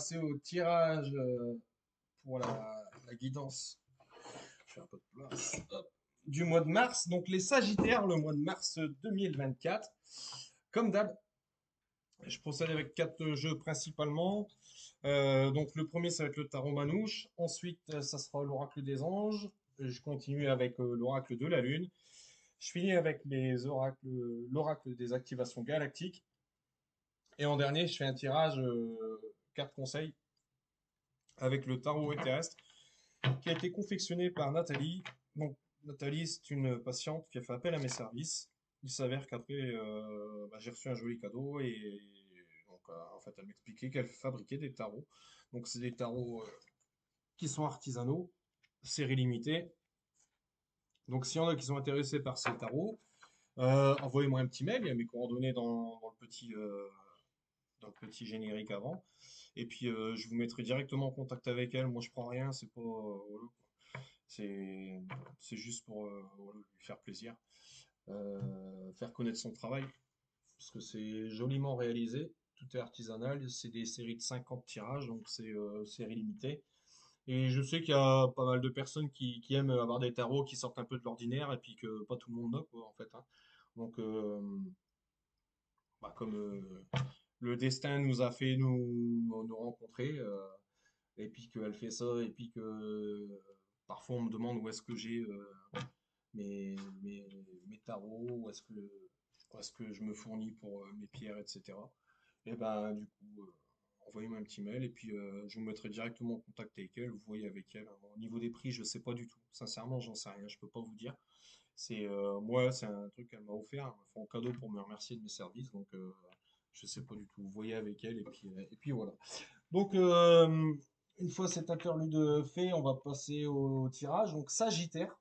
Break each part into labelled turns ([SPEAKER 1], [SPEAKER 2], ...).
[SPEAKER 1] passer au tirage pour la guidance. Je fais un peu de place. Hop. Du mois de mars. Donc les Sagittaires, le mois de mars 2024. Comme d'hab, je procède avec quatre jeux principalement. Donc le premier, ça va être le tarot manouche. Ensuite, ça sera l'oracle des anges. Je continue avec l'oracle de la lune. Je finis avec l'oracle des activations galactiques. Et en dernier, je fais un tirage carte conseil avec le tarot terrestre qui a été confectionné par Nathalie. Donc, Nathalie, c'est une patiente qui a fait appel à mes services. Il s'avère qu'après, j'ai reçu un joli cadeau et donc, en fait, elle m'expliquait qu'elle fabriquait des tarots. Donc, c'est des tarots qui sont artisanaux, série limitée. Donc, s'il y en a qui sont intéressés par ces tarots, envoyez-moi un petit mail. Il y a mes coordonnées dans le petit générique avant. Et puis, je vous mettrai directement en contact avec elle. Moi, je prends rien, c'est pas, voilà, c'est, c'est juste pour voilà, lui faire plaisir, faire connaître son travail, parce que c'est joliment réalisé. Tout est artisanal. C'est des séries de 50 tirages, donc c'est série limitée. Et je sais qu'il y a pas mal de personnes qui aiment avoir des tarots qui sortent un peu de l'ordinaire et puis que pas tout le monde a, quoi, en fait, hein. Donc, comme le destin nous a fait nous rencontrer, et puis qu'elle fait ça, et puis que parfois on me demande où est-ce que j'ai mes tarots, où est-ce que je me fournis pour mes pierres, etc. Et ben du coup, envoyez-moi un petit mail et puis je vous mettrai directement en contact avec elle, vous voyez avec elle. Au niveau des prix, je sais pas du tout. Sincèrement, j'en sais rien, je peux pas vous dire. Moi, c'est un truc qu'elle m'a offert, elle m'a fait en cadeau pour me remercier de mes services, donc je sais pas du tout. Vous voyez avec elle et puis voilà. Donc, une fois cet interlude fait, on va passer au tirage. Donc, Sagittaire.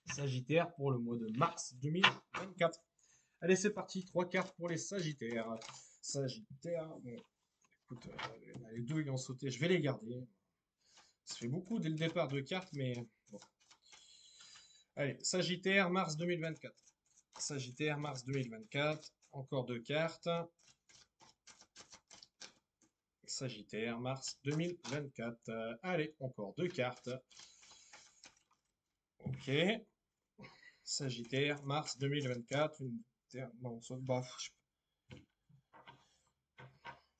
[SPEAKER 1] Sagittaire pour le mois de mars 2024. Allez, c'est parti. Trois cartes pour les Sagittaires. Sagittaire. Bon, écoute, les deux ayant sauté, je vais les garder. Ça fait beaucoup dès le départ de cartes, mais bon. Allez, Sagittaire, mars 2024. Sagittaire, mars 2024. Encore deux cartes. Sagittaire, mars 2024. Allez, encore deux cartes. Ok. Sagittaire, mars 2024. Non, bah,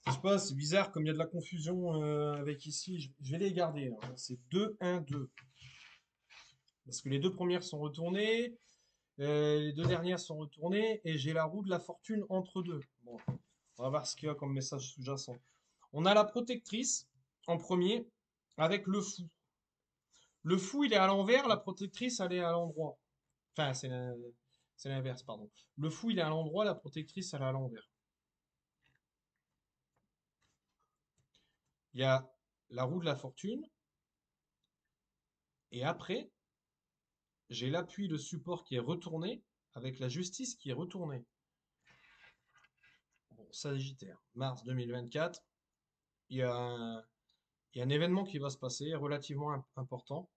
[SPEAKER 1] je sais pas, c'est bizarre, comme il y a de la confusion avec ici, je vais les garder, hein. C'est 2, 1, 2. Parce que les deux premières sont retournées, les deux dernières sont retournées, et j'ai la roue de la fortune entre deux. Bon, on va voir ce qu'il y a comme message sous-jacent. On a la protectrice en premier, avec le fou. Le fou, il est à l'envers, la protectrice, elle est à l'endroit. Enfin, c'est l'inverse, pardon. Le fou, il est à l'endroit, la protectrice, elle est à l'envers. Il y a la roue de la fortune, et après, j'ai l'appui, le support qui est retourné, avec la justice qui est retournée. Bon, Sagittaire, mars 2024, il y a il y a un événement qui va se passer, relativement important.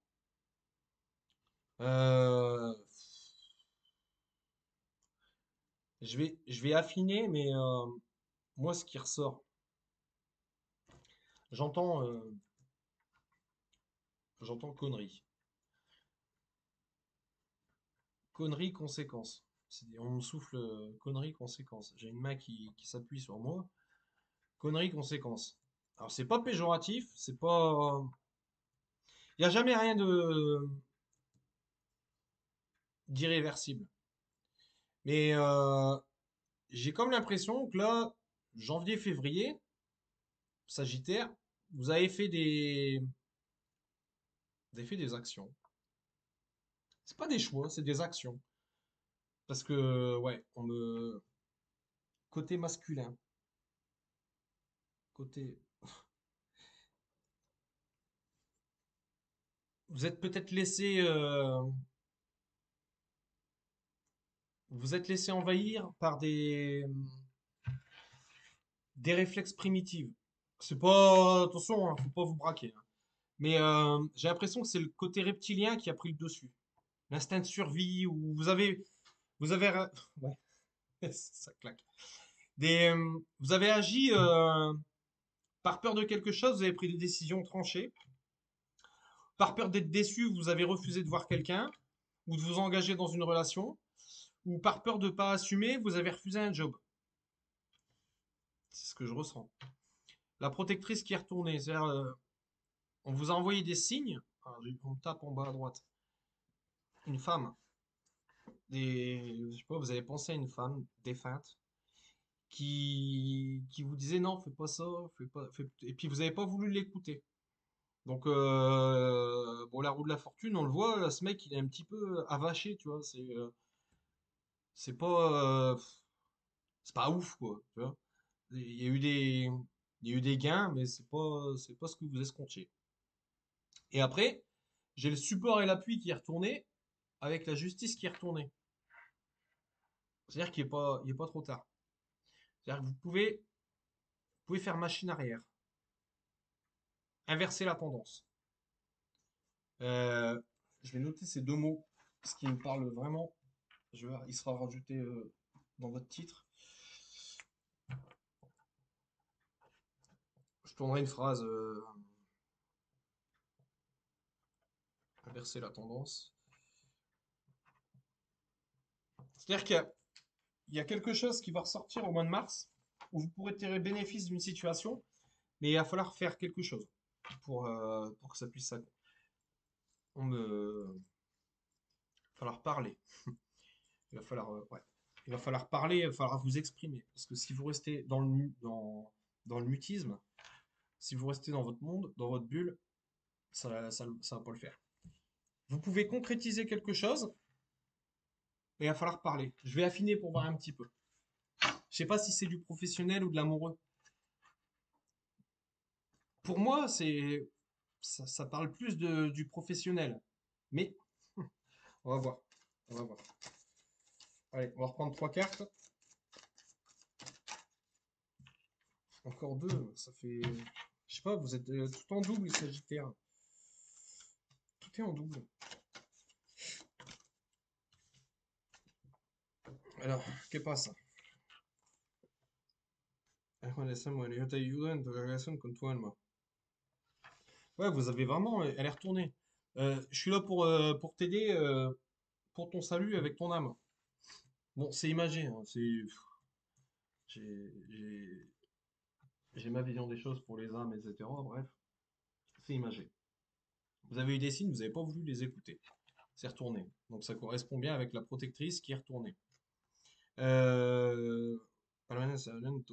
[SPEAKER 1] Euh, je vais affiner, mais moi, ce qui ressort, j'entends j'entends conneries. Conneries, conséquences. On me souffle conneries, conséquences. J'ai une main qui s'appuie sur moi. Conneries, conséquences. Alors, c'est pas péjoratif, c'est pas. Il n'y a jamais rien de d'irréversible. Mais j'ai comme l'impression que là, janvier, février, Sagittaire, vous vous avez fait des actions. C'est pas des choix, c'est des actions. Parce que, ouais, côté masculin, côté. Vous êtes peut-être vous êtes laissé envahir par des réflexes primitifs. C'est pas, attention, hein, faut pas vous braquer, hein. Mais j'ai l'impression que c'est le côté reptilien qui a pris le dessus. L'instinct de survie, où vous avez, ouais, ça claque. Vous avez agi Par peur de quelque chose, vous avez pris des décisions tranchées. Par peur d'être déçu, vous avez refusé de voir quelqu'un ou de vous engager dans une relation. Ou par peur de ne pas assumer, vous avez refusé un job. C'est ce que je ressens. La protectrice qui est retournée, c'est-à-dire, on vous a envoyé des signes. Alors, on tape en bas à droite. Une femme. Je sais pas, vous avez pensé à une femme défunte qui vous disait non, fais pas ça, fais pas, et puis vous n'avez pas voulu l'écouter. Donc, bon, la roue de la fortune, on le voit, là, ce mec, il est un petit peu avaché, tu vois. C'est pas, c'est pas ouf, quoi. Tu vois. Il y a eu des, il y a eu des gains, mais c'est pas ce que vous escomptiez. Et après, j'ai le support et l'appui qui est retourné avec la justice qui est retournée. C'est-à-dire il est pas trop tard. C'est-à-dire que vous pouvez faire machine arrière, inverser la tendance. Euh, je vais noter ces deux mots, ce qui me parle vraiment. Il sera rajouté dans votre titre. Je tournerai une phrase, inverser la tendance. C'est-à-dire il y a quelque chose qui va ressortir au mois de mars où vous pourrez tirer bénéfice d'une situation, mais il va falloir faire quelque chose pour que ça puisse s'accomplir. Il va falloir parler. Ouais. Il va falloir parler, il va falloir vous exprimer. Parce que si vous restez dans le mutisme, si vous restez dans votre monde, dans votre bulle, ça va pas le faire. Vous pouvez concrétiser quelque chose, mais il va falloir parler. Je vais affiner pour voir un petit peu. Je sais pas si c'est du professionnel ou de l'amoureux. Pour moi, ça parle plus du professionnel. Mais on va voir. On va voir. Allez, on va reprendre trois cartes. Encore deux. Ça fait. Je sais pas, vous êtes tout en double, Sagittaire. Tout est en double. Alors, ¿qué pasa? Yo te ayudo en tu relación con tu alma. Ouais, vous avez vraiment. Elle est retournée. Je suis là pour t'aider, pour ton salut avec ton âme. Bon, c'est imagé. Hein, j'ai j'ai- j'ai ma vision des choses pour les âmes, etc. Bref, c'est imagé. Vous avez eu des signes, vous n'avez pas voulu les écouter. C'est retourné. Donc ça correspond bien avec la protectrice qui est retournée. Euh, Permanece hablando,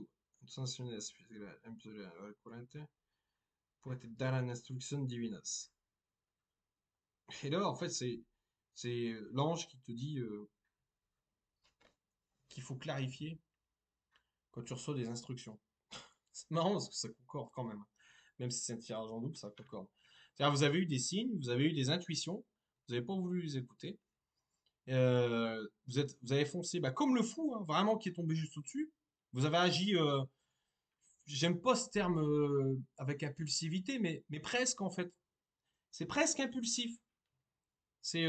[SPEAKER 1] sanciones recurrente pour te dar las instrucciones divinas. Et là, en fait, c'est l'ange qui te dit qu'il faut clarifier quand tu reçois des instructions. C'est marrant parce que ça concorde quand même. Même si c'est un tirage en double, ça concorde. C'est-à-dire, vous avez eu des signes, vous avez eu des intuitions, vous n'avez pas voulu les écouter. Vous avez foncé bah, comme le fou, hein, vraiment qui est tombé juste au-dessus. Vous avez agi, j'aime pas ce terme avec impulsivité, mais presque en fait. C'est presque impulsif. C'est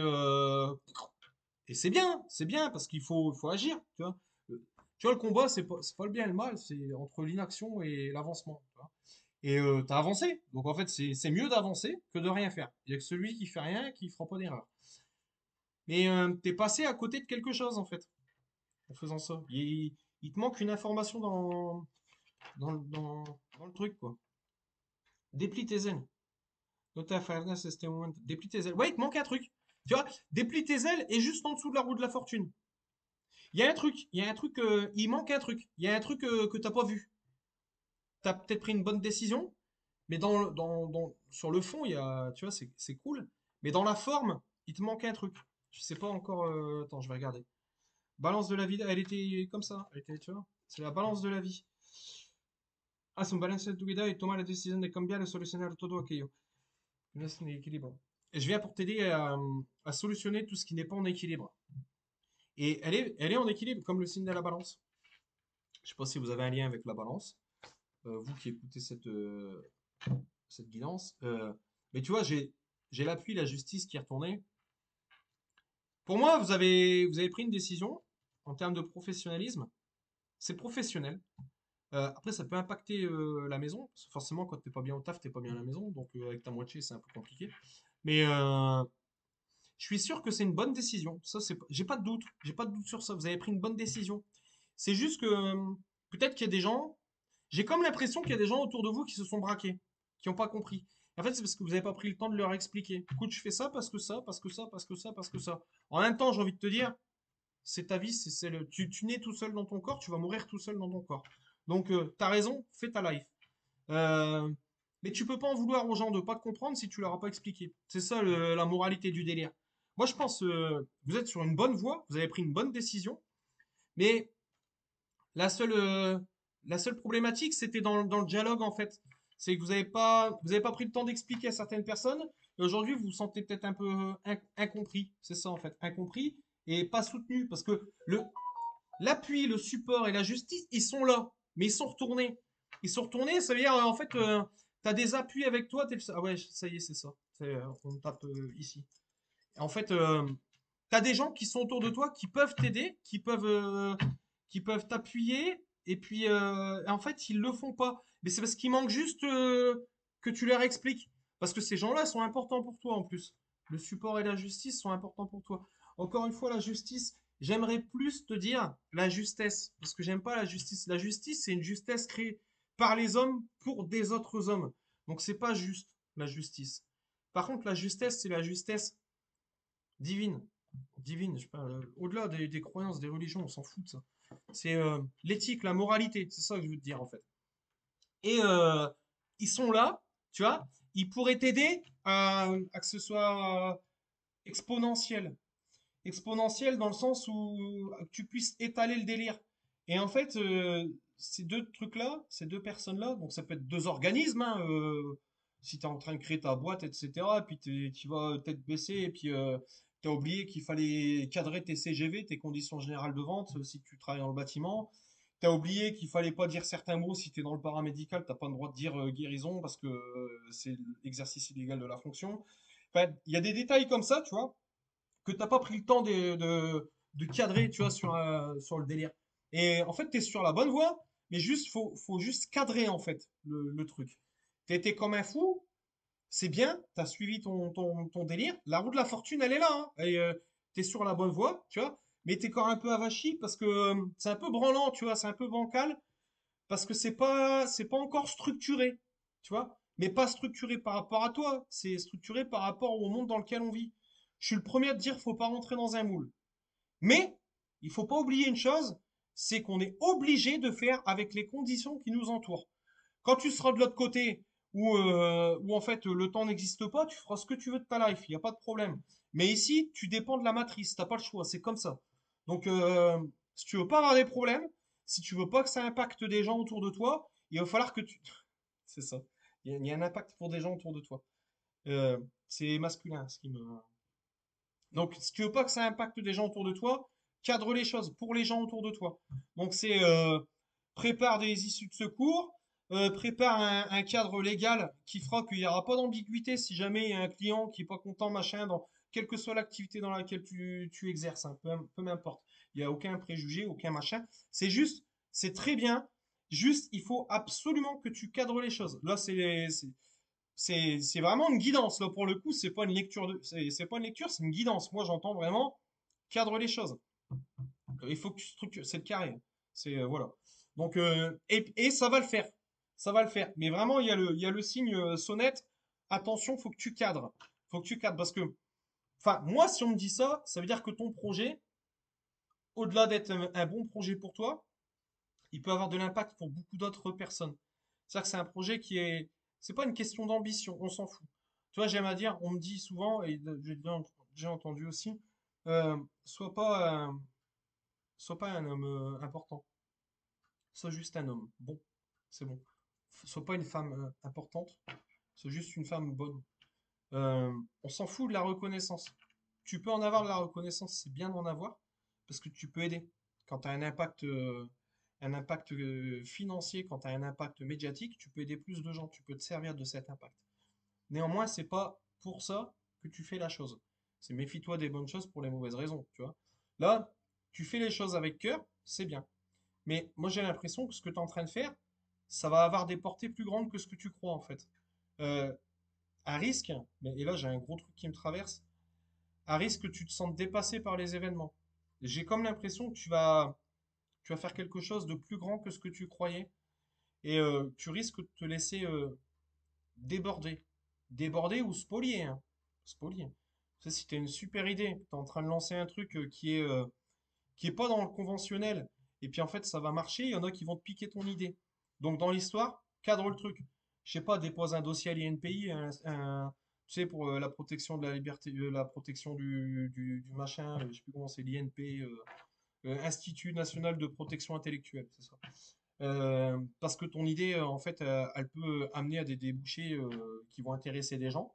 [SPEAKER 1] et c'est bien parce faut agir, tu vois. Tu vois, le combat, c'est pas le bien et le mal, c'est entre l'inaction et l'avancement. Tu vois. Et t'as avancé, donc en fait, c'est mieux d'avancer que de rien faire. Il y a que celui qui fait rien qui fera pas d'erreur. Mais t'es passé à côté de quelque chose en fait en faisant ça. Il te manque une information dans le truc quoi. Déplie tes ailes. Déplie tes ailes. Ouais, il te manque un truc. Tu vois, déplie tes ailes et juste en dessous de la roue de la fortune. Il manque un truc. Il y a un truc que t'as pas vu. T'as peut-être pris une bonne décision, mais sur le fond, tu vois, c'est cool. Mais dans la forme, il te manque un truc. Je sais pas encore. Attends, je vais regarder. Balance de la vie, elle était comme ça. Elle était, tu vois, c'est la balance de la vie. Ah, c'est une balance de tu vida y toma la décision de cambiar y solucionar todo aquello. Es un équilibre. Et je viens pour t'aider à solutionner tout ce qui n'est pas en équilibre. Et elle est en équilibre, comme le signe de la balance. Je sais pas si vous avez un lien avec la balance, vous qui écoutez cette guidance. Mais tu vois, j'ai l'appui, la justice qui est retournée. Pour moi, vous avez pris une décision en termes de professionnalisme. C'est professionnel. Après, ça peut impacter la maison, parce que forcément, quand t'es pas bien au taf, t'es pas bien à la maison, donc avec ta moitié, c'est un peu compliqué. Mais je suis sûr que c'est une bonne décision. Ça, j'ai pas de doute sur ça. Vous avez pris une bonne décision. C'est juste que peut-être qu'il y a des gens, j'ai comme l'impression qu'il y a des gens autour de vous qui se sont braqués, qui n'ont pas compris. En fait, c'est parce que vous n'avez pas pris le temps de leur expliquer. Écoute, je fais ça parce que ça, parce que ça, parce que ça, parce que ça. En même temps, j'ai envie de te dire, c'est ta vie, tu nais tout seul dans ton corps, tu vas mourir tout seul dans ton corps. Donc, t'as raison, fais ta life. Euh, mais tu peux pas en vouloir aux gens de pas te comprendre si tu leur as pas expliqué. C'est ça la moralité du délire. Moi, je pense vous êtes sur une bonne voie, vous avez pris une bonne décision, mais la seule, euh, la seule problématique, c'était dans le dialogue en fait. C'est que vous avez pas pris le temps d'expliquer à certaines personnes, et aujourd'hui vous vous sentez peut-être un peu incompris. C'est ça en fait, incompris et pas soutenu, parce que l'appui, le support et la justice, ils sont là, mais ils sont retournés. Ils sont retournés, ça veut dire en fait, tu as des appuis avec toi. Ah ouais, ça y est, c'est ça. On tape ici. En fait, tu as des gens qui sont autour de toi qui peuvent t'aider, qui peuvent t'appuyer, et puis en fait, ils le font pas. Mais c'est parce qu'il manque juste que tu leur expliques. Parce que ces gens-là sont importants pour toi en plus. Le support et la justice sont importants pour toi. Encore une fois, la justice, j'aimerais plus te dire la justesse. Parce que j'aime pas la justice. La justice, c'est une justesse créée par les hommes pour des autres hommes. Donc c'est pas juste la justice. Par contre, la justesse, c'est la justesse divine. Divine, je sais pas, au-delà des croyances, des religions, on s'en fout de ça. C'est l'éthique, la moralité, c'est ça que je veux te dire en fait. Et ils sont là, tu vois, ils pourraient t'aider à que ce soit exponentiel. Exponentiel dans le sens où tu puisses étaler le délire. Et en fait, ces deux trucs-là, ces deux personnes-là, donc ça peut être deux organismes, hein, si tu es en train de créer ta boîte, etc., et puis tu vas tête baissée, et puis tu as oublié qu'il fallait cadrer tes CGV, tes conditions générales de vente, si tu travailles dans le bâtiment. Tu as oublié qu'il fallait pas dire certains mots si tu es dans le paramédical, t'as pas le droit de dire guérison parce que c'est l'exercice illégal de la fonction. Enfin, il y a des détails comme ça, tu vois, que t'as pas pris le temps de cadrer, tu vois, sur le délire. Et en fait, tu es sur la bonne voie, mais juste, faut juste cadrer, en fait, le truc. T'as été comme un fou, c'est bien, t'as suivi ton délire. La roue de la fortune, elle est là, hein. Et t'es sur la bonne voie, tu vois, mais t'es encore un peu avachi parce que c'est un peu branlant, tu vois, c'est un peu bancal, parce que c'est pas encore structuré, tu vois, mais pas structuré par rapport à toi, c'est structuré par rapport au monde dans lequel on vit. Je suis le premier à te dire, faut pas rentrer dans un moule. Mais il faut pas oublier une chose, c'est qu'on est obligé de faire avec les conditions qui nous entourent. Quand tu seras de l'autre côté, où en fait le temps n'existe pas, tu feras ce que tu veux de ta life, il n'y a pas de problème. Mais ici, tu dépends de la matrice, t'as pas le choix, c'est comme ça. Donc, si tu veux pas avoir des problèmes, si tu veux pas que ça impacte des gens autour de toi, il va falloir que tu... C'est ça. Il y a un impact pour des gens autour de toi. C'est masculin, ce qui me... Donc, si tu veux pas que ça impacte des gens autour de toi, cadre les choses pour les gens autour de toi. Donc, c'est prépare des issues de secours, prépare un cadre légal qui fera qu'il n'y aura pas d'ambiguïté si jamais il y a un client qui est pas content, machin, dans quelle que soit l'activité dans laquelle tu exerces, hein, peu m'importe. Il n'y a aucun préjugé, aucun machin. C'est juste, c'est très bien. Juste, il faut absolument que tu cadres les choses. Là, c'est vraiment une guidance. Là, pour le coup, c'est pas une lecture c'est pas une lecture, c'est une guidance. Moi, j'entends vraiment cadre les choses. Il faut que tu structures. C'est le carré. C'est voilà. Donc et ça va le faire. Ça va le faire. Mais vraiment, il y a le signe sonnette. Attention, faut que tu cadres. Faut que tu cadres parce que, enfin, moi, si on me dit ça, ça veut dire que ton projet, au-delà d'être un bon projet pour toi, il peut avoir de l'impact pour beaucoup d'autres personnes. C'est-à-dire que c'est un projet qui est, c'est pas une question d'ambition, on s'en fout. Tu vois, j'aime à dire, on me dit souvent, et j'ai déjà entendu aussi, euh, sois pas, sois pas un homme important, sois juste un homme. Bon, c'est bon. Sois pas une femme importante, sois juste une femme bonne. On s'en fout de la reconnaissance. Tu peux en avoir de la reconnaissance, c'est bien d'en avoir, parce que tu peux aider. Quand tu as un impact financier, quand tu as un impact médiatique, tu peux aider plus de gens, tu peux te servir de cet impact. Néanmoins, c'est pas pour ça que tu fais la chose. C'est méfie-toi des bonnes choses pour les mauvaises raisons, tu vois. Là, tu fais les choses avec cœur, c'est bien. Mais moi, j'ai l'impression que ce que tu es en train de faire, ça va avoir des portées plus grandes que ce que tu crois, en fait. Euh, à risque, et là, j'ai un gros truc qui me traverse, à risque que tu te sentes dépassé par les événements. J'ai comme l'impression que tu vas faire quelque chose de plus grand que ce que tu croyais, et tu risques de te laisser déborder. Déborder ou spolier, hein. Spolier. Tu sais, si tu as une super idée, tu es en train de lancer un truc qui est pas dans le conventionnel, et puis en fait ça va marcher, il y en a qui vont te piquer ton idée. Donc dans l'histoire, cadre le truc. Je sais pas, dépose un dossier à l'INPI, tu sais, pour la protection de la liberté, la protection du machin, je sais plus comment c'est, l'INP, Institut National de Protection Intellectuelle, c'est ça. Parce que ton idée, en fait, elle peut amener à des débouchés qui vont intéresser des gens.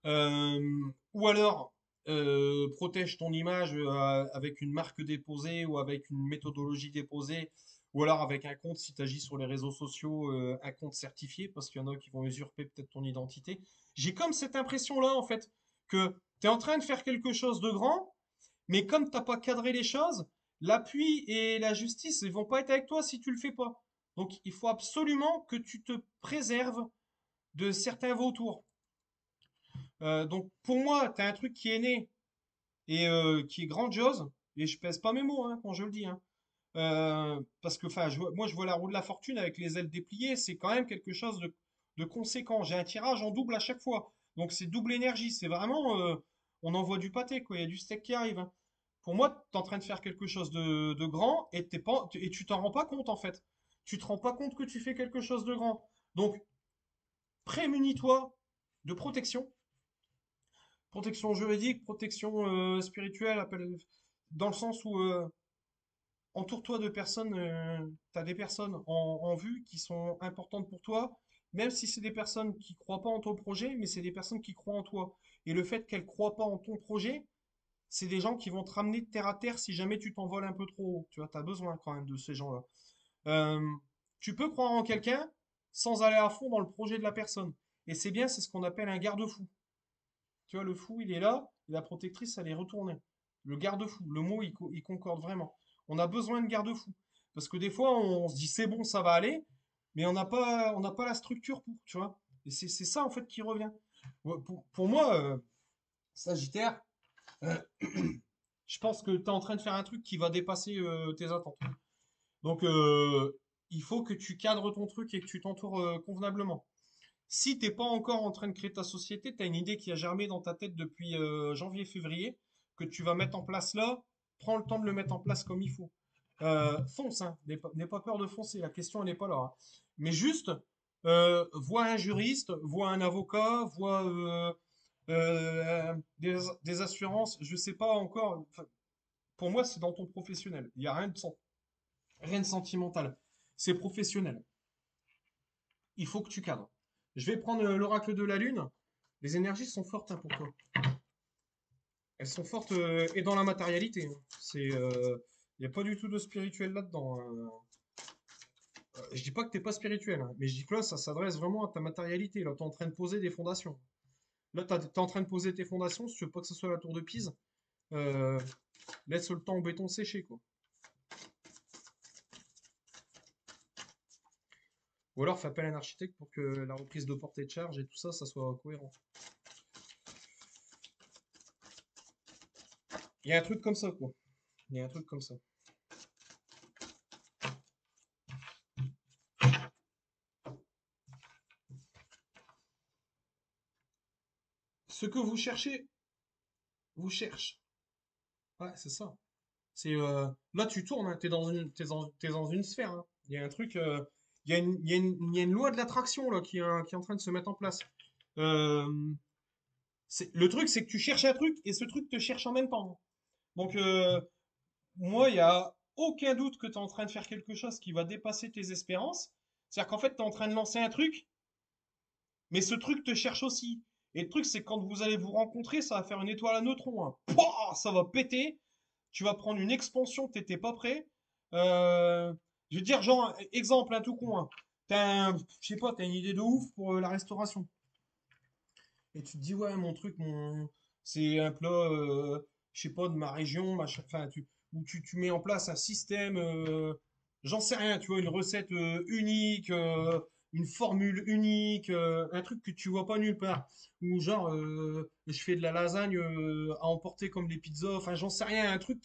[SPEAKER 1] Ou alors, protège ton image avec une marque déposée ou avec une méthodologie déposée, ou alors avec un compte, si tu agis sur les réseaux sociaux, un compte certifié, parce qu'il y en a qui vont usurper peut-être ton identité. J'ai comme cette impression-là, en fait, que tu es en train de faire quelque chose de grand, mais comme t'as pas cadré les choses, l'appui et la justice, ils vont pas être avec toi si tu le fais pas. Donc, il faut absolument que tu te préserves de certains vautours. Donc pour moi, tu as un truc qui est né et qui est grandiose, et je pèse pas mes mots hein, quand je le dis, hein. Parce que enfin, moi je vois la roue de la fortune avec les ailes dépliées, c'est quand même quelque chose de conséquent. J'ai un tirage en double à chaque fois, donc c'est double énergie, c'est vraiment, on envoie du pâté quoi, il y a du steak qui arrive, hein. Pour moi, tu es en train de faire quelque chose de grand et, et tu t'en rends pas compte en fait. Tu te rends pas compte que tu fais quelque chose de grand. Donc, prémunis-toi de protection. Protection juridique, protection spirituelle, dans le sens où entoure-toi de personnes, tu as des personnes en vue qui sont importantes pour toi, même si c'est des personnes qui croient pas en ton projet, mais c'est des personnes qui croient en toi. Et le fait qu'elles croient pas en ton projet, c'est des gens qui vont te ramener de terre à terre si jamais tu t'envoles un peu trop haut. Tu vois, tu as besoin quand même de ces gens-là. Euh, Tu peux croire en quelqu'un sans aller à fond dans le projet de la personne. Et c'est bien, c'est ce qu'on appelle un garde-fou. Tu vois, le fou, il est là, et la protectrice, elle est retournée. Le garde-fou, le mot, il concorde vraiment. On a besoin de garde-fou. Parce que des fois, on se dit c'est bon, ça va aller, mais on n'a pas la structure pour, tu vois. Et c'est ça, en fait, qui revient. Ouais, pour moi, Sagittaire, euh, je pense que tu es en train de faire un truc qui va dépasser tes attentes. Donc, il faut que tu cadres ton truc et que tu t'entoures convenablement. Si t'es pas encore en train de créer ta société, tu as une idée qui a germé dans ta tête depuis janvier-février, que tu vas mettre en place là, prends le temps de le mettre en place comme il faut. Fonce, hein, n'aie pas peur de foncer, la question elle n'est pas là, hein. Mais juste, vois un juriste, vois un avocat, vois des assurances, je sais pas encore. Enfin, pour moi, c'est dans ton professionnel. Il n'y a rien de sentimental. C'est professionnel. Il faut que tu cadres. Je vais prendre l'oracle de la lune. Les énergies sont fortes hein, pour toi. Elles sont fortes et dans la matérialité, hein. Il n'y a pas du tout de spirituel là-dedans, hein. Je dis pas que t'es pas spirituel, hein, mais je dis que là, ça s'adresse vraiment à ta matérialité. Là, tu es en train de poser des fondations. Là, tu es en train de poser tes fondations. Si tu veux pas que ce soit la tour de Pise, euh, laisse le temps au béton sécher, quoi. Ou alors, fais appel à un architecte pour que la reprise de portée de charge et tout ça, ça soit cohérent. Il y a un truc comme ça, quoi. Il y a un truc comme ça. Ce que vous cherchez, vous cherche. Ouais, c'est ça. Là, tu tournes, hein, t'es dans une sphère, hein. Il y a un truc, il y a une loi de l'attraction là qui est en train de se mettre en place. Euh, le truc, c'est que tu cherches un truc et ce truc te cherche en même temps. Donc, moi, il y a aucun doute que tu es en train de faire quelque chose qui va dépasser tes espérances. C'est-à-dire qu'en fait, tu es en train de lancer un truc, mais ce truc te cherche aussi. Et le truc, c'est que quand vous allez vous rencontrer, ça va faire une étoile à neutrons, hein. Pouah, ça va péter. Tu vas prendre une expansion que tu n'étais pas prêt. Euh, je veux dire, genre, exemple, un tout con, hein. Je sais pas, t'as une idée de ouf pour la restauration. Et tu te dis, ouais, mon truc, c'est un plat, je sais pas, de ma région, machin, enfin, où tu mets en place un système, j'en sais rien, tu vois, une recette unique, une formule unique, un truc que tu vois pas nulle part. Ou genre, je fais de la lasagne à emporter comme les pizzas, enfin, j'en sais rien, un truc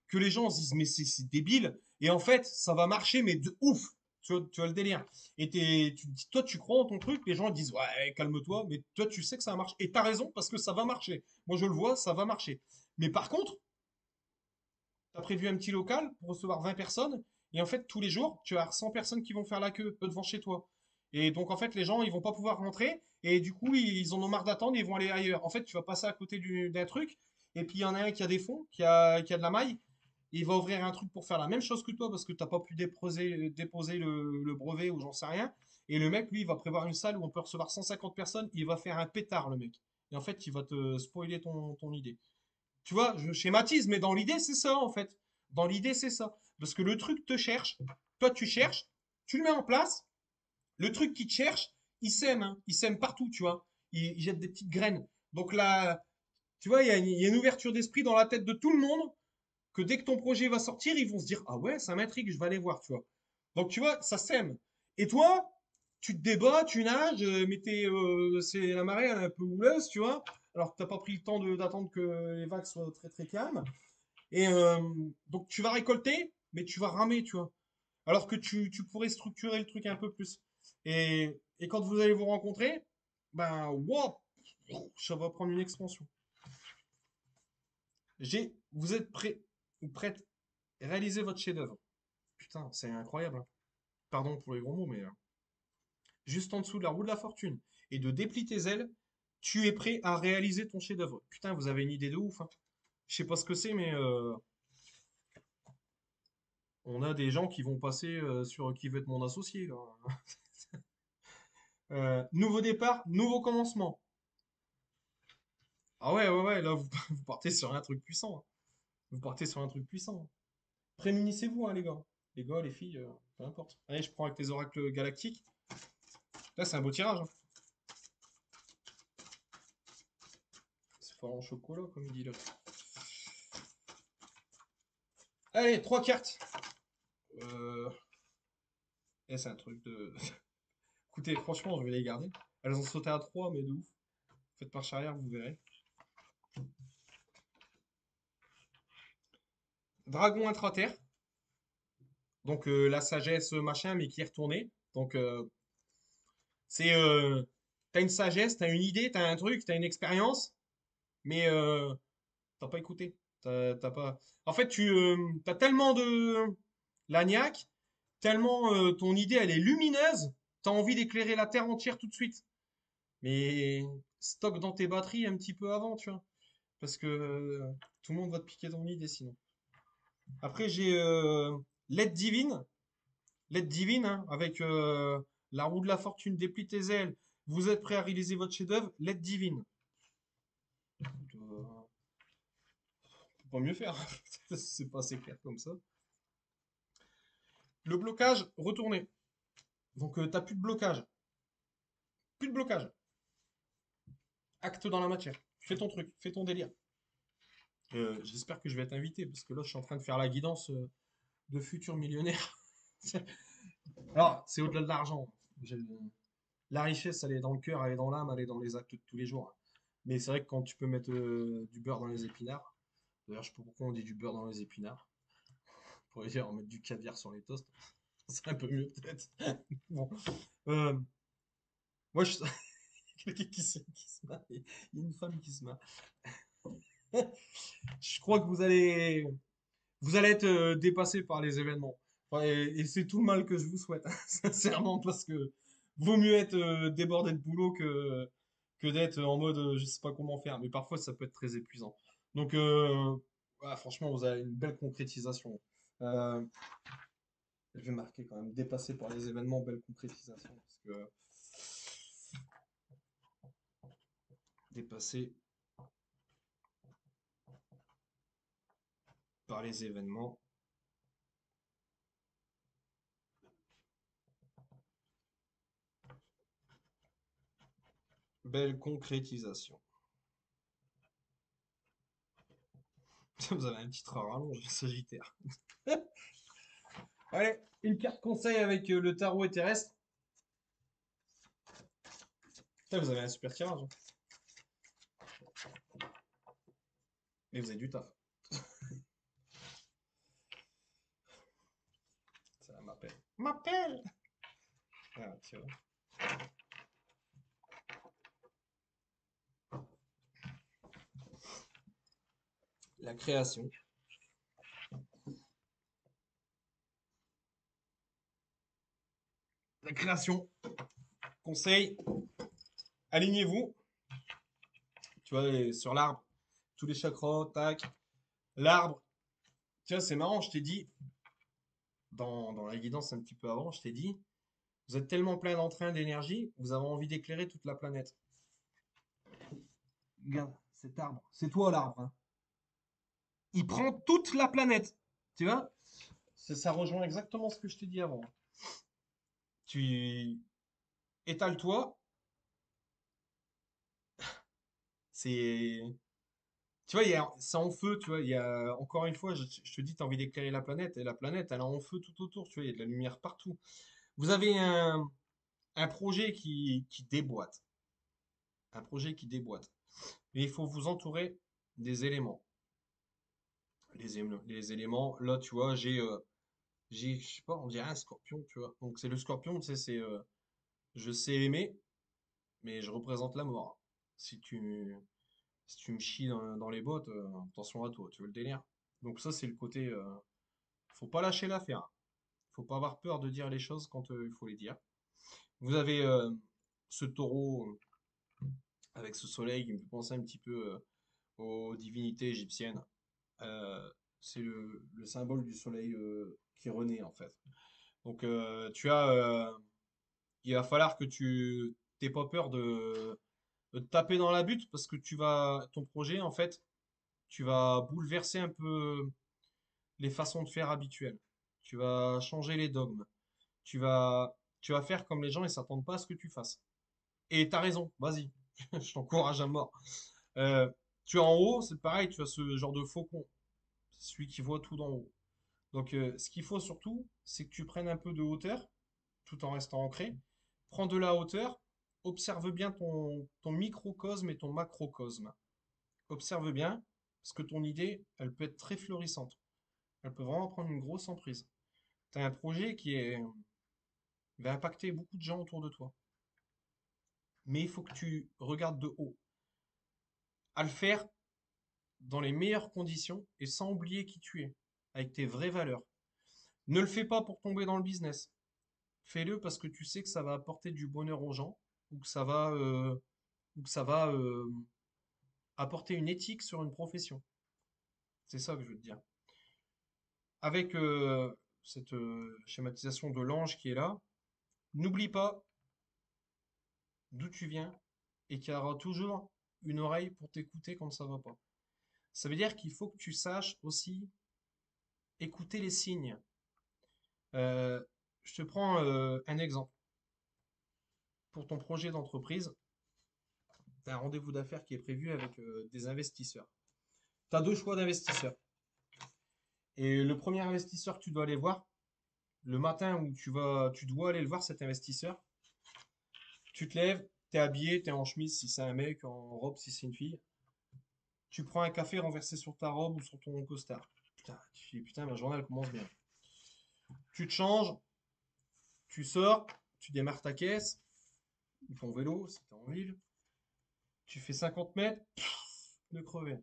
[SPEAKER 1] que les gens se disent, mais c'est débile. Et en fait, ça va marcher, mais de ouf. Tu vois le délire. Et toi, tu crois en ton truc, les gens disent, ouais, calme-toi, mais toi, tu sais que ça marche. Et t'as raison, parce que ça va marcher. Moi, je le vois, ça va marcher. Mais par contre, tu as prévu un petit local pour recevoir 20 personnes, et en fait, tous les jours, tu as 100 personnes qui vont faire la queue devant chez toi. Et donc, en fait, les gens, ils vont pas pouvoir rentrer, et du coup, ils en ont marre d'attendre, ils vont aller ailleurs. En fait, tu vas passer à côté d'un truc, et puis il y en a un qui a des fonds, qui a de la maille, il va ouvrir un truc pour faire la même chose que toi, parce que tu n'as pas pu déposer le brevet ou j'en sais rien. Et le mec, lui, il va prévoir une salle où on peut recevoir 150 personnes, il va faire un pétard, le mec. Et en fait, il va te spoiler ton idée. Tu vois, je schématise, mais dans l'idée, c'est ça, en fait. Dans l'idée, c'est ça. Parce que le truc te cherche, toi, tu cherches, tu le mets en place, le truc qui te cherche, il sème, hein. Il sème partout, tu vois. Il jette des petites graines. Donc là, tu vois, il y a une ouverture d'esprit dans la tête de tout le monde que dès que ton projet va sortir, ils vont se dire, ah ouais, ça m'intrigue, je vais aller voir, tu vois. Donc, tu vois, ça sème. Et toi, tu te débats, tu nages, mais c'est la marée elle est un peu houleuse, tu vois. Alors que t'as pas pris le temps d'attendre que les vagues soient très très calmes. Et donc tu vas récolter, mais tu vas ramer, tu vois. Alors que tu pourrais structurer le truc un peu plus. Et quand vous allez vous rencontrer, ben, wow, ça va prendre une expansion. Vous êtes prêts ou prêtes à réaliser votre chef-d'œuvre. Putain, c'est incroyable, hein. Pardon pour les gros mots, mais juste en dessous de la roue de la fortune et de déplier tes ailes, tu es prêt à réaliser ton chef-d'œuvre. Putain, vous avez une idée de ouf, hein. Je sais pas ce que c'est, mais on a des gens qui vont passer sur qui veut être mon associé, là. Nouveau départ, nouveau commencement. Ah ouais, ouais, ouais, là, vous, vous partez sur un truc puissant, hein. Vous partez sur un truc puissant, hein. Prémunissez-vous, hein, les gars. Les gars, les filles, peu importe. Allez, je prends avec les oracles galactiques. Là, c'est un beau tirage, hein. C'est fort en chocolat, comme il dit là. Allez, trois cartes. Euh, c'est un truc de. Écoutez, franchement, je vais les garder. Elles ont sauté à 3, mais de ouf. Faites marche arrière, vous verrez. Dragon intraterre. Donc la sagesse, machin, mais qui est retournée. Donc c'est. T'as une sagesse, t'as une idée, t'as un truc, t'as une expérience, mais t'as pas écouté. T'as pas. En fait, t'as tellement de lagnac, tellement ton idée, elle est lumineuse, t'as envie d'éclairer la Terre entière tout de suite. Mais stocke dans tes batteries un petit peu avant, tu vois. Parce que tout le monde va te piquer ton idée sinon. Après, j'ai l'aide divine. L'aide divine, hein, avec la roue de la fortune, déplie tes ailes. Vous êtes prêt à réaliser votre chef-d'œuvre? L'aide divine. On peut pas mieux faire. C'est pas assez clair comme ça. Le blocage, retourné. Donc, t'as plus de blocage. Plus de blocage. Acte dans la matière. Fais ton truc, fais ton délire. J'espère que je vais être invité parce que là, je suis en train de faire la guidance de futurs millionnaires. Alors, c'est au-delà de l'argent. J'ai- La richesse, elle est dans le cœur, elle est dans l'âme, elle est dans les actes de tous les jours. Mais c'est vrai que quand tu peux mettre du beurre dans les épinards, d'ailleurs, je sais pas pourquoi on dit du beurre dans les épinards, on pourrait dire mettre du caviar sur les toasts, c'est un peu mieux peut-être. Bon. Euh, moi, je... quelqu'un qui se marre, il y a une femme qui se marre. Je crois que vous allez être dépassé par les événements. Enfin, et c'est tout le mal que je vous souhaite, hein, sincèrement, parce que vaut mieux être débordé de boulot que d'être en mode je sais pas comment faire. Mais parfois, ça peut être très épuisant. Donc, ouais, franchement, vous avez une belle concrétisation. Euh, je vais marquer quand même dépassé par les événements, belle concrétisation. Parce que dépassé par les événements, belle concrétisation. Vous avez un titre rallonge, Sagittaire. Allez, une carte conseil avec le tarot et terrestre. Putain, vous avez un super tirage, hein. Et vous avez du taf. Ça m'appelle. M'appelle! Ah, tiens. La création. La création. Conseil, alignez-vous. Tu vois, sur l'arbre. Tous les chakras, tac. L'arbre. Tu vois, c'est marrant, je t'ai dit, dans la guidance un petit peu avant, je t'ai dit, vous êtes tellement plein d'entrain, d'énergie, vous avez envie d'éclairer toute la planète. Regarde, cet arbre. C'est toi l'arbre, hein. Il prend toute la planète. Tu vois? Ça rejoint exactement ce que je t'ai dit avant. Tu étales-toi. C'est. Tu vois, c'est en feu, tu vois. Il y a, encore une fois, je te dis, tu as envie d'éclairer la planète, et la planète, elle est en feu tout autour, tu vois, il y a de la lumière partout. Vous avez un projet qui déboîte. Un projet qui déboîte. Mais il faut vous entourer des éléments. Les éléments, là, tu vois, je sais pas, on dirait un scorpion, tu vois. Donc, c'est le scorpion, tu sais, je sais aimer, mais je représente la mort. Si tu, si tu me chies dans les bottes, attention à toi, tu veux le délire. Donc, ça, c'est le côté, faut pas lâcher l'affaire. Faut pas avoir peur de dire les choses quand il faut les dire. Vous avez ce taureau avec ce soleil qui me fait penser un petit peu aux divinités égyptiennes. Euh, c'est le symbole du soleil qui renaît en fait. Donc il va falloir que tu t'aies pas peur de te taper dans la butte parce que ton projet en fait, tu vas bouleverser un peu les façons de faire habituelles. Tu vas changer les dogmes. Tu vas faire comme les gens, ils s'attendent pas à ce que tu fasses. Et t'as raison, vas-y, je t'encourage à mort. Euh, Tu es en haut, c'est pareil, tu as ce genre de faucon, c'est celui qui voit tout d'en haut. Donc, ce qu'il faut surtout, c'est que tu prennes un peu de hauteur, tout en restant ancré. Prends de la hauteur, observe bien ton microcosme et ton macrocosme. Observe bien, parce que ton idée, elle peut être très florissante. Elle peut vraiment prendre une grosse emprise. Tu as un projet va impacter beaucoup de gens autour de toi. Mais il faut que tu regardes de haut. À le faire dans les meilleures conditions et sans oublier qui tu es, avec tes vraies valeurs. Ne le fais pas pour tomber dans le business. Fais-le parce que tu sais que ça va apporter du bonheur aux gens ou que ça va apporter une éthique sur une profession. C'est ça que je veux te dire. Avec cette schématisation de l'ange qui est là, n'oublie pas d'où tu viens et qu'il y aura toujours une oreille pour t'écouter quand ça va pas. Ça veut dire qu'il faut que tu saches aussi écouter les signes. Euh, je te prends un exemple. Pour ton projet d'entreprise, tu as un rendez-vous d'affaires qui est prévu avec des investisseurs. Tu as deux choix d'investisseurs. Et le premier investisseur que tu dois aller voir, le matin où tu dois aller le voir, cet investisseur, tu te lèves, tu es habillé, tu es en chemise si c'est un mec, en robe si c'est une fille. Tu prends un café renversé sur ta robe ou sur ton costard. Putain, tu dis, putain, ma journée elle commence bien. Tu te changes, tu sors, tu démarres ta caisse, ou ton vélo si t'es en ville. Tu fais 50 mètres, de crever.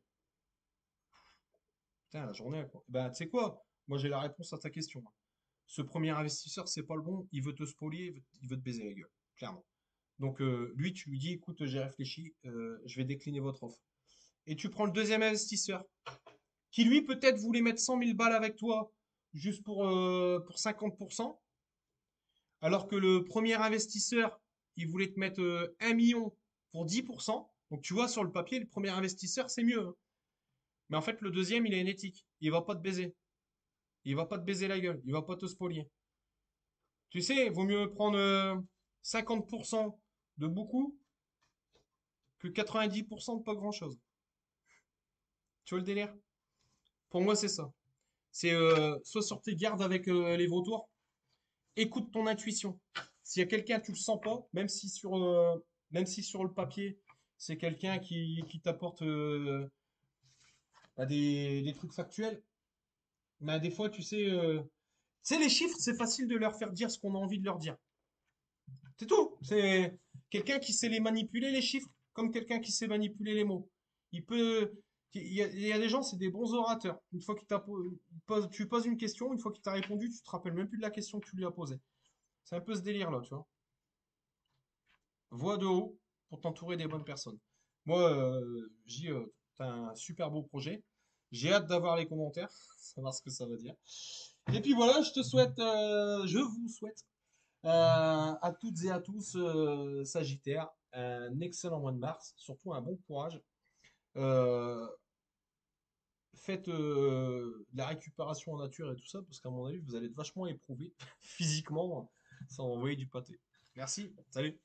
[SPEAKER 1] Putain, la journée, quoi. Ben, tu sais quoi? Moi, j'ai la réponse à ta question. Ce premier investisseur, c'est pas le bon. Il veut te spolier, il veut te baiser la gueule. Clairement. Donc, lui, tu lui dis, écoute, j'ai réfléchi, je vais décliner votre offre. Et tu prends le deuxième investisseur, qui lui, peut-être voulait mettre 100 000 balles avec toi, juste pour 50%, alors que le premier investisseur, il voulait te mettre 1 million pour 10%. Donc, tu vois, sur le papier, le premier investisseur, c'est mieux, hein. Mais en fait, le deuxième, il a une éthique. Il va pas te baiser. Il va pas te baiser la gueule. Il va pas te spolier. Tu sais, vaut mieux prendre 50% de beaucoup que 90% de pas grand-chose. Tu vois le délire? Pour moi, c'est ça. C'est sois sur tes gardes avec les vautours. Écoute ton intuition. S'il y a quelqu'un, tu le sens pas, même si sur le papier, c'est quelqu'un qui t'apporte bah, des trucs factuels, mais des fois, tu sais, les chiffres, c'est facile de leur faire dire ce qu'on a envie de leur dire. C'est tout. C'est quelqu'un qui sait les manipuler, les chiffres, comme quelqu'un qui sait manipuler les mots. Il peut. Il y a des gens, c'est des bons orateurs. Une fois qu'il tu poses une question, une fois qu'il t'a répondu, tu te rappelles même plus de la question que tu lui as posée. C'est un peu ce délire-là, tu vois. Vois de haut pour t'entourer des bonnes personnes. Moi, t'as un super beau projet. J'ai hâte d'avoir les commentaires, savoir ce que ça veut dire. Et puis voilà, je vous souhaite à toutes et à tous, Sagittaire, un excellent mois de mars, surtout un bon courage. Euh, Faites de la récupération en nature et tout ça, parce qu'à mon avis, vous allez être vachement éprouvé physiquement, sans envoyer du pâté. Merci, salut!